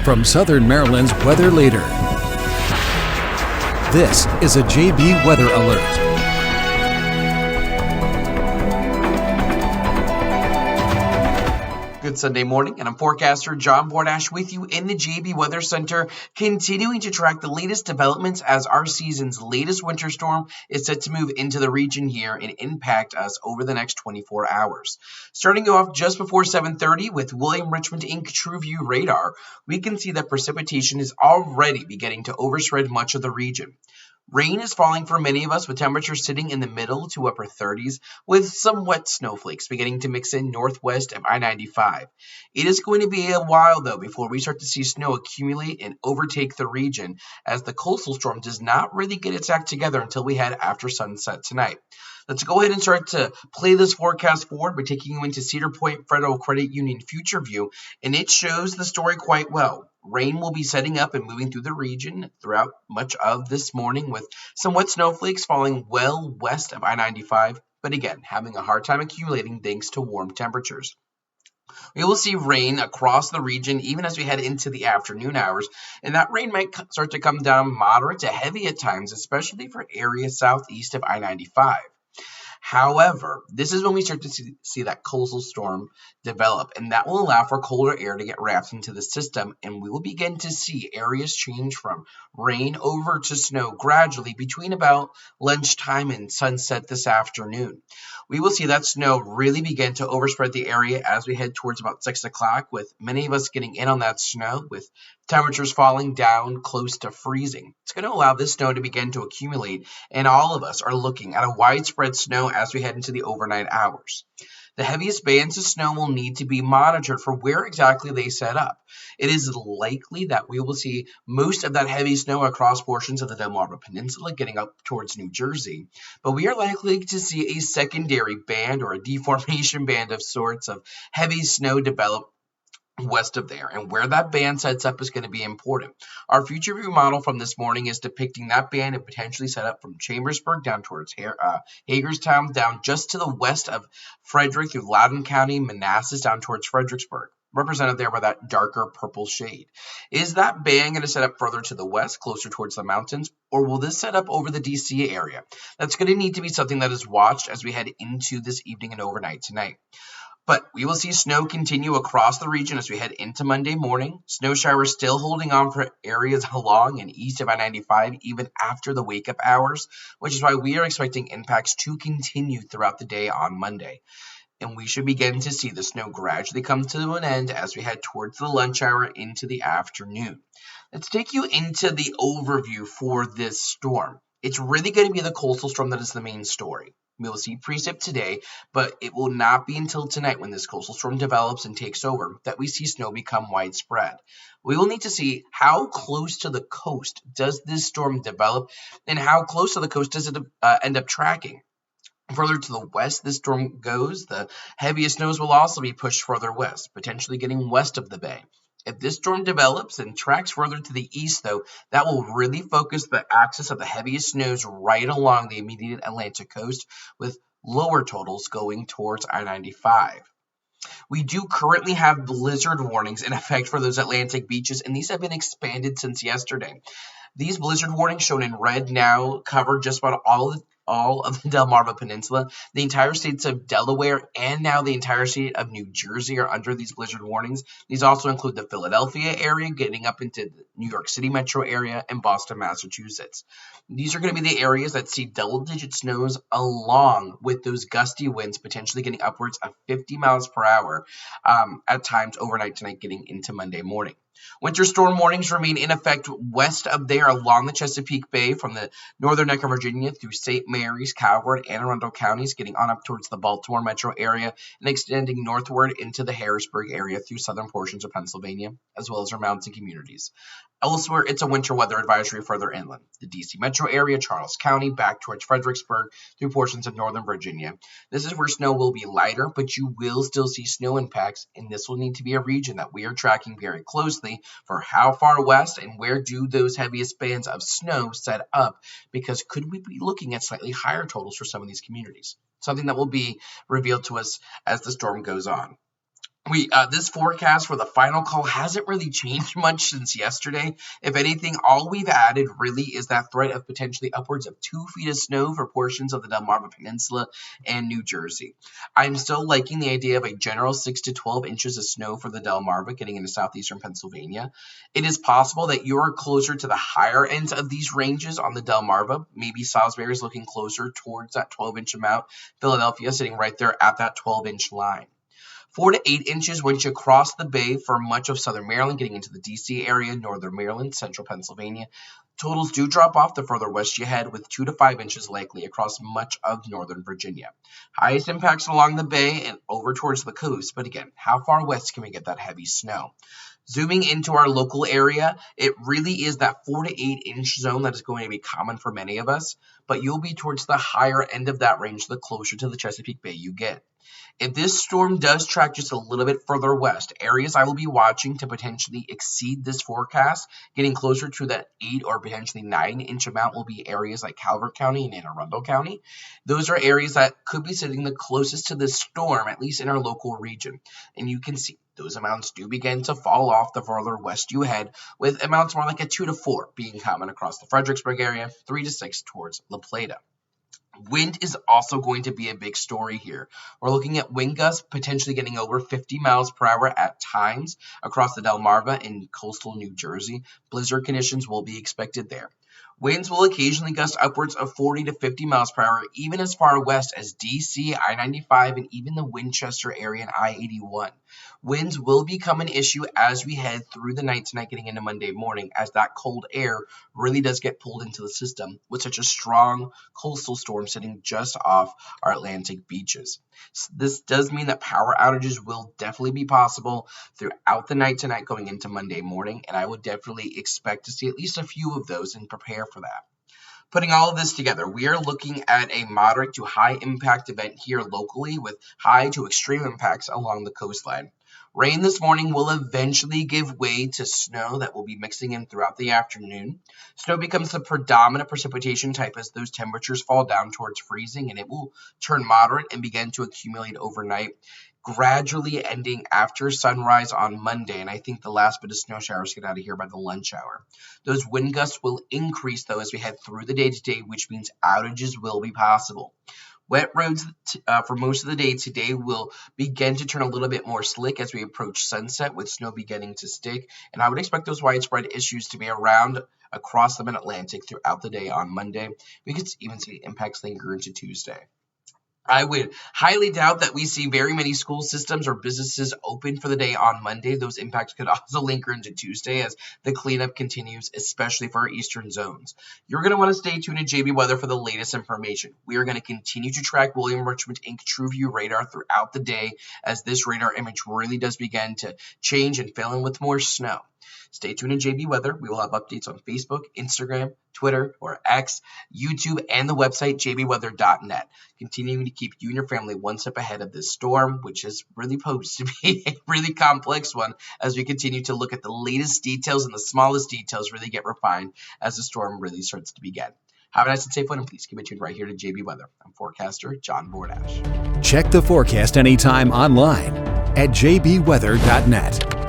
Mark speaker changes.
Speaker 1: From Southern Maryland's weather leader, this is a JB Weather Alert.
Speaker 2: Good Sunday morning, and I'm forecaster John Bordash with you in the JB Weather Center, continuing to track the latest developments as our season's latest winter storm is set to move into the region here and impact us over the next 24 hours. Starting off just before 7:30 with William Richmond Inc. TrueView radar, we can see that precipitation is already beginning to overspread much of the region. Rain is falling for many of us, with temperatures sitting in the middle to upper 30s, with some wet snowflakes beginning to mix in northwest of I-95. It is going to be a while, though, before we start to see snow accumulate and overtake the region, as the coastal storm does not really get its act together until we head after sunset tonight. Let's go ahead and start to play this forecast forward by taking you into Cedar Point Federal Credit Union Future View, and it shows the story quite well. Rain will be setting up and moving through the region throughout much of this morning, with some wet snowflakes falling well west of I-95, but again, having a hard time accumulating thanks to warm temperatures. We will see rain across the region even as we head into the afternoon hours, and that rain might start to come down moderate to heavy at times, especially for areas southeast of I-95. However, this is when we start to see that coastal storm develop, and that will allow for colder air to get wrapped into the system, and we will begin to see areas change from rain over to snow gradually between about lunchtime and sunset this afternoon. We will see that snow really begin to overspread the area as we head towards about 6 o'clock, with many of us getting in on that snow, with temperatures falling down close to freezing. It's going to allow this snow to begin to accumulate, and all of us are looking at a widespread snow as we head into the overnight hours. The heaviest bands of snow will need to be monitored for where exactly they set up. It is likely that we will see most of that heavy snow across portions of the Delmarva Peninsula getting up towards New Jersey, but we are likely to see a secondary band or a deformation band of sorts of heavy snow develop west of there, and where that band sets up is going to be important. Our future view model from this morning is depicting that band and potentially set up from Chambersburg down towards Hagerstown, down just to the west of Frederick through Loudoun County, Manassas down towards Fredericksburg, represented there by that darker purple shade. Is that band going to set up further to the west, closer towards the mountains, or will this set up over the DC area? That's going to need to be something that is watched as we head into this evening and overnight tonight. But we will see snow continue across the region as we head into Monday morning. Snow showers still holding on for areas along and east of I-95 even after the wake-up hours, which is why we are expecting impacts to continue throughout the day on Monday. And we should begin to see the snow gradually come to an end as we head towards the lunch hour into the afternoon. Let's take you into the overview for this storm. It's really going to be the coastal storm that is the main story. We will see precip today, but it will not be until tonight, when this coastal storm develops and takes over, that we see snow become widespread. We will need to see how close to the coast does this storm develop, and how close to the coast does it end up tracking. Further to the west this storm goes, the heaviest snows will also be pushed further west, potentially getting west of the bay. If this storm develops and tracks further to the east, though, that will really focus the axis of the heaviest snows right along the immediate Atlantic coast, with lower totals going towards I-95. We do currently have blizzard warnings in effect for those Atlantic beaches, and these have been expanded since yesterday. These blizzard warnings, shown in red now, cover just about all of the Delmarva Peninsula. The entire states of Delaware and now the entire state of New Jersey are under these blizzard warnings. These also include the Philadelphia area, getting up into the New York City metro area, and Boston, Massachusetts. These are going to be the areas that see double-digit snows along with those gusty winds, potentially getting upwards of 50 miles per hour at times overnight tonight, getting into Monday morning. Winter storm warnings remain in effect west of there along the Chesapeake Bay, from the northern neck of Virginia through St. Mary's, Calvert, Anne Arundel counties, getting on up towards the Baltimore metro area and extending northward into the Harrisburg area through southern portions of Pennsylvania, as well as our mountain communities. Elsewhere, it's a winter weather advisory further inland. The DC metro area, Charles County, back towards Fredericksburg through portions of northern Virginia. This is where snow will be lighter, but you will still see snow impacts, and this will need to be a region that we are tracking very closely for how far west and where do those heaviest bands of snow set up, because could we be looking at slightly higher totals for some of these communities? Something that will be revealed to us as the storm goes on. This forecast for the final call hasn't really changed much since yesterday. If anything, all we've added really is that threat of potentially upwards of 2 feet of snow for portions of the Delmarva Peninsula and New Jersey. I'm still liking the idea of a general 6 to 12 inches of snow for the Delmarva getting into southeastern Pennsylvania. It is possible that you're closer to the higher ends of these ranges on the Delmarva. Maybe Salisbury is looking closer towards that 12-inch amount. Philadelphia sitting right there at that 12-inch line. 4 to 8 inches once you cross the bay for much of southern Maryland, getting into the D.C. area, northern Maryland, central Pennsylvania. Totals do drop off the further west you head, with 2 to 5 inches likely across much of northern Virginia. Highest impacts along the bay and over towards the coast, but again, how far west can we get that heavy snow? Zooming into our local area, it really is that 4 to 8 inch zone that is going to be common for many of us, but you'll be towards the higher end of that range the closer to the Chesapeake Bay you get. If this storm does track just a little bit further west, areas I will be watching to potentially exceed this forecast, getting closer to that 8 or potentially 9-inch amount, will be areas like Calvert County and Anne Arundel County. Those are areas that could be sitting the closest to this storm, at least in our local region. And you can see those amounts do begin to fall off the further west you head, with amounts more like a 2 to 4 being common across the Fredericksburg area, 3 to 6 towards La Plata. Wind is also going to be a big story here. We're looking at wind gusts potentially getting over 50 miles per hour at times across the Delmarva and coastal New Jersey. Blizzard conditions will be expected there. Winds will occasionally gust upwards of 40 to 50 miles per hour, even as far west as D.C., I-95, and even the Winchester area and I-81. Winds will become an issue as we head through the night tonight getting into Monday morning, as that cold air really does get pulled into the system with such a strong coastal storm sitting just off our Atlantic beaches. This does mean that power outages will definitely be possible throughout the night tonight going into Monday morning, and I would definitely expect to see at least a few of those and prepare for that. Putting all of this together, we are looking at a moderate to high impact event here locally with high to extreme impacts along the coastline. Rain this morning will eventually give way to snow that will be mixing in throughout the afternoon. Snow becomes the predominant precipitation type as those temperatures fall down towards freezing, and it will turn moderate and begin to accumulate overnight, gradually ending after sunrise on Monday, and I think the last bit of snow showers get out of here by the lunch hour. Those wind gusts will increase, though, as we head through the day today, which means outages will be possible. Wet roads for most of the day today will begin to turn a little bit more slick as we approach sunset, with snow beginning to stick, and I would expect those widespread issues to be around across the mid-Atlantic throughout the day on Monday. We could even see impacts linger into Tuesday. I would highly doubt that we see very many school systems or businesses open for the day on Monday. Those impacts could also linger into Tuesday as the cleanup continues, especially for our eastern zones. You're going to want to stay tuned to JB Weather for the latest information. We are going to continue to track William Richmond Inc. TrueView radar throughout the day as this radar image really does begin to change and fill in with more snow. Stay tuned to JB Weather. We will have updates on Facebook, Instagram, Twitter, or X, YouTube, and the website jbweather.net, continuing to keep you and your family one step ahead of this storm, which is really posed to be a really complex one as we continue to look at the latest details, and the smallest details really get refined as the storm really starts to begin. Have a nice and safe one, and please keep it tuned right here to JB Weather. I'm forecaster John Bordash.
Speaker 1: Check the forecast anytime online at jbweather.net.